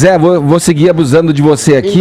Zé, vou seguir abusando de você aqui.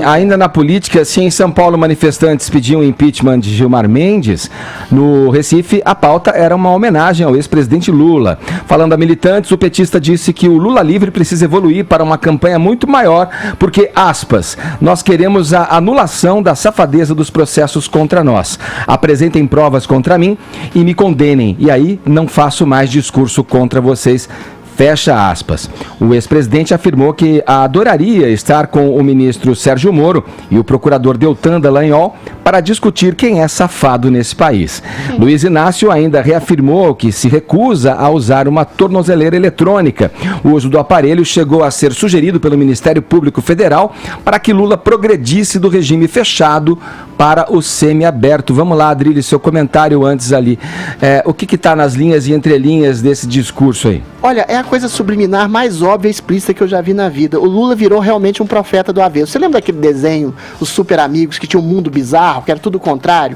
Ainda na política, se em São Paulo manifestantes pediam o impeachment de Gilmar Mendes, no Recife a pauta era uma homenagem ao ex-presidente Lula. Falando a militantes, o petista disse que o Lula livre precisa evoluir para uma campanha muito maior, porque, aspas, nós queremos a anulação da safadeza dos processos contra nós. Apresentem provas contra mim e me condenem, e aí não faço mais discurso contra vocês. Fecha aspas. O ex-presidente afirmou que adoraria estar com o ministro Sérgio Moro e o procurador Deltan Dallagnol para discutir quem é safado nesse país. Luiz Inácio ainda reafirmou que se recusa a usar uma tornozeleira eletrônica. O uso do aparelho chegou a ser sugerido pelo Ministério Público Federal para que Lula progredisse do regime fechado para o semiaberto. Vamos lá, Adrilho, seu comentário antes ali. O que está nas linhas e entrelinhas desse discurso aí? Olha, é a coisa subliminar mais óbvia e explícita que eu já vi na vida. O Lula virou realmente um profeta do avesso. Você lembra daquele desenho, os Super Amigos, que tinha um mundo bizarro, que era tudo o contrário?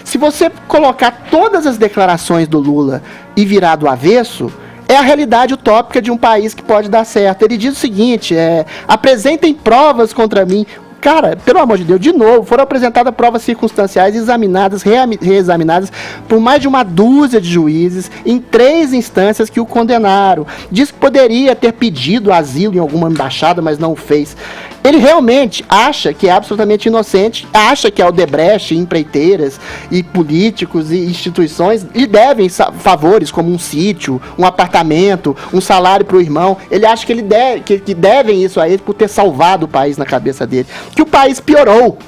Se você colocar todas as declarações do Lula e virar do avesso, é a realidade utópica de um país que pode dar certo. Ele diz o seguinte, apresentem provas contra mim. Cara, pelo amor de Deus, de novo, foram apresentadas provas circunstanciais examinadas, reexaminadas por mais de uma dúzia de juízes em 3 instâncias que o condenaram. Diz que poderia ter pedido asilo em alguma embaixada, mas não o fez. Ele realmente acha que é absolutamente inocente, acha que a Odebrecht, empreiteiras e políticos e instituições lhe devem favores como um sítio, um apartamento, um salário para o irmão. Ele acha que devem isso a ele por ter salvado o país na cabeça dele. Que o país piorou.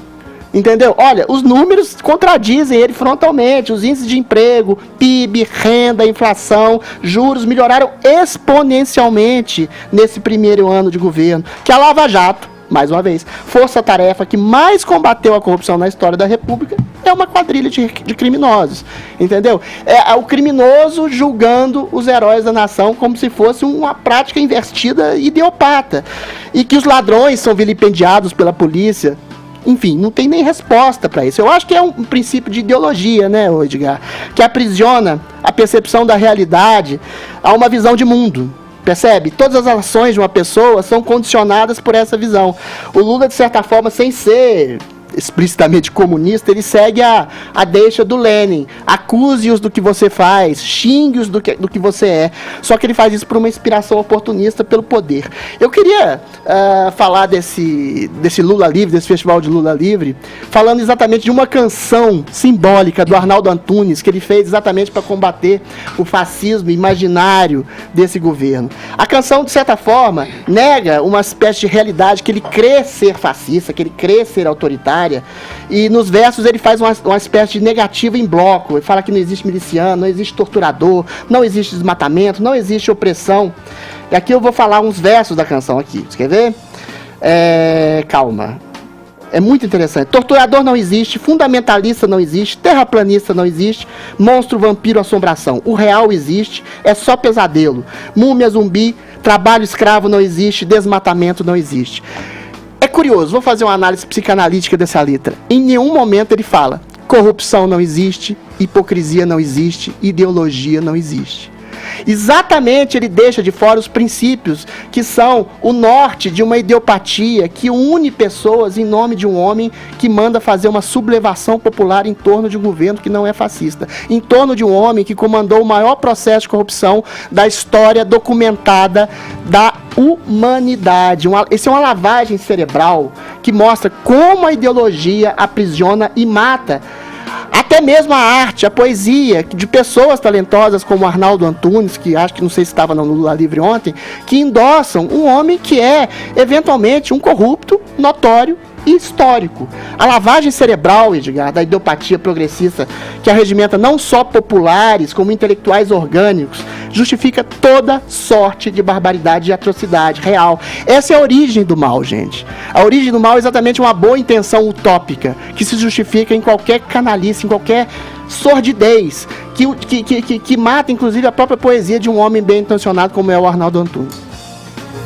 Entendeu? Olha, os números contradizem ele frontalmente. Os índices de emprego, PIB, renda, inflação, juros melhoraram exponencialmente nesse primeiro ano de governo. Que a Lava Jato, mais uma vez, força-tarefa que mais combateu a corrupção na história da República, é uma quadrilha de criminosos, entendeu? É o criminoso julgando os heróis da nação como se fosse uma prática invertida idiopata, e que os ladrões são vilipendiados pela polícia. Enfim, não tem nem resposta para isso. Eu acho que é um princípio de ideologia, né, Edgar, que aprisiona a percepção da realidade a uma visão de mundo. Percebe? Todas as ações de uma pessoa são condicionadas por essa visão. O Lula, de certa forma, sem ser explicitamente comunista, ele segue a deixa do Lenin. Acuse-os do que você faz, xingue-os do que você é. Só que ele faz isso por uma inspiração oportunista pelo poder. Eu queria falar desse Lula Livre, desse festival de Lula Livre, falando exatamente de uma canção simbólica do Arnaldo Antunes, que ele fez exatamente para combater o fascismo imaginário desse governo. A canção, de certa forma, nega uma espécie de realidade que ele crê ser fascista, que ele crê ser autoritário, e nos versos ele faz uma espécie de negativa em bloco. Ele fala que não existe miliciano, não existe torturador, não existe desmatamento, não existe opressão. E aqui eu vou falar uns versos da canção aqui. Você quer ver? Calma. É muito interessante. Torturador não existe, fundamentalista não existe, terraplanista não existe, monstro, vampiro, assombração. O real existe, é só pesadelo. Múmia, zumbi, trabalho escravo não existe, desmatamento não existe. É curioso, vou fazer uma análise psicanalítica dessa letra. Em nenhum momento ele fala: corrupção não existe, hipocrisia não existe, ideologia não existe. Exatamente, ele deixa de fora os princípios que são o norte de uma idiopatia que une pessoas em nome de um homem que manda fazer uma sublevação popular em torno de um governo que não é fascista, em torno de um homem que comandou o maior processo de corrupção da história documentada da humanidade. Essa é uma lavagem cerebral que mostra como a ideologia aprisiona e mata até mesmo a arte, a poesia de pessoas talentosas como Arnaldo Antunes, que acho que não sei se estava no Lula Livre ontem, que endossam um homem que é eventualmente um corrupto, notório e histórico. A lavagem cerebral, Edgar, da idiopatia progressista, que arregimenta não só populares, como intelectuais orgânicos, justifica toda sorte de barbaridade e atrocidade real. Essa é a origem do mal, gente. A origem do mal é exatamente uma boa intenção utópica, que se justifica em qualquer canalice, em qualquer sordidez, que mata, inclusive, a própria poesia de um homem bem intencionado como é o Arnaldo Antunes.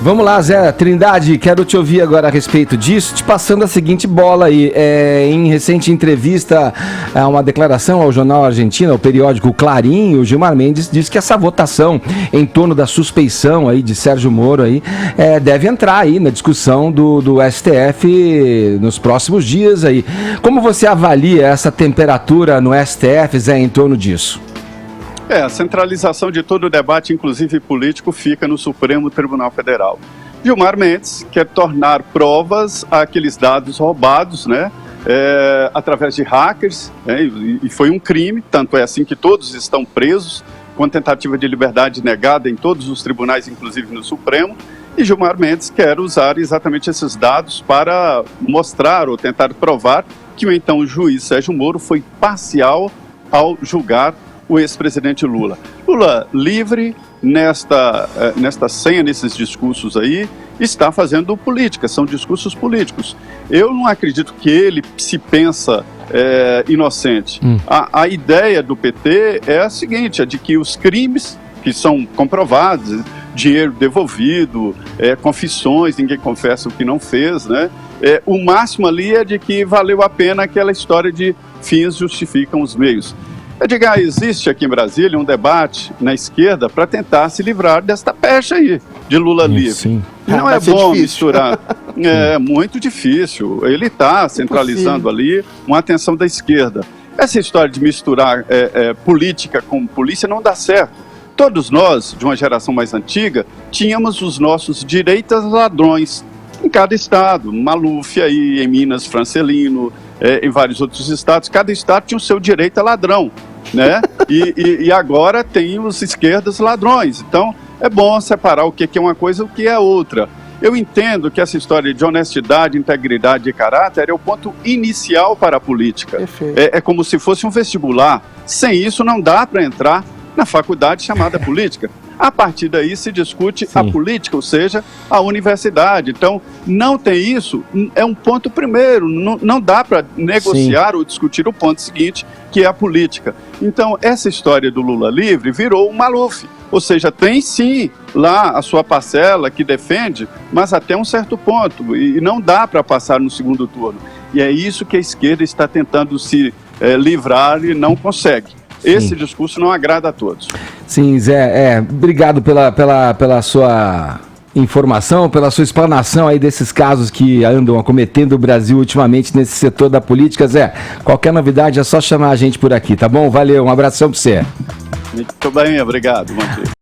Vamos lá, Zé Trindade, quero te ouvir agora a respeito disso, te passando a seguinte bola aí. Em recente entrevista, uma declaração ao jornal argentino, ao periódico Clarim, o Gilmar Mendes disse que essa votação em torno da suspeição aí de Sérgio Moro aí, deve entrar aí na discussão do STF nos próximos dias aí. Como você avalia essa temperatura no STF, Zé, em torno disso? A centralização de todo o debate, inclusive político, fica no Supremo Tribunal Federal. Gilmar Mendes quer tornar provas aqueles dados roubados, né, através de hackers, e foi um crime, tanto é assim que todos estão presos, com tentativa de liberdade negada em todos os tribunais, inclusive no Supremo, e Gilmar Mendes quer usar exatamente esses dados para mostrar ou tentar provar que o então juiz Sérgio Moro foi parcial ao julgar o ex-presidente Lula. Lula, livre nesta senha, nesses discursos aí, está fazendo política, são discursos políticos. Eu não acredito que ele se pensa inocente. A ideia do PT é a seguinte, é de que os crimes que são comprovados, dinheiro devolvido, confissões, ninguém confessa o que não fez, né? O máximo ali é de que valeu a pena aquela história de fins justificam os meios. Edgar, existe aqui em Brasília um debate na esquerda para tentar se livrar desta pecha aí, de Lula livre. Sim. E não é bom misturar. É muito difícil. Ele está centralizando ali uma atenção da esquerda. Essa história de misturar política com polícia não dá certo. Todos nós, de uma geração mais antiga, tínhamos os nossos direitas ladrões em cada estado. Maluf aí, em Minas, Francelino, em vários outros estados. Cada estado tinha o seu direito a ladrão, né? E agora tem os esquerdas ladrões. Então, é bom separar o que é uma coisa e o que é outra. Eu entendo que essa história de honestidade, integridade e caráter é o ponto inicial para a política. É como se fosse um vestibular. Sem isso, não dá para entrar na faculdade chamada política. A partir daí se discute a política, ou seja, a universidade. Então, não tem isso, é um ponto primeiro, não dá para negociar ou discutir o ponto seguinte, que é a política. Então, essa história do Lula livre virou um Maluf, ou seja, tem sim lá a sua parcela que defende, mas até um certo ponto, e não dá para passar no segundo turno. E é isso que a esquerda está tentando se livrar e não consegue. Esse discurso não agrada a todos. Sim, Zé, obrigado pela sua informação, pela sua explanação aí desses casos que andam acometendo o Brasil ultimamente nesse setor da política. Zé, qualquer novidade é só chamar a gente por aqui, tá bom? Valeu, um abração pra você. Muito bem, obrigado. Bom dia.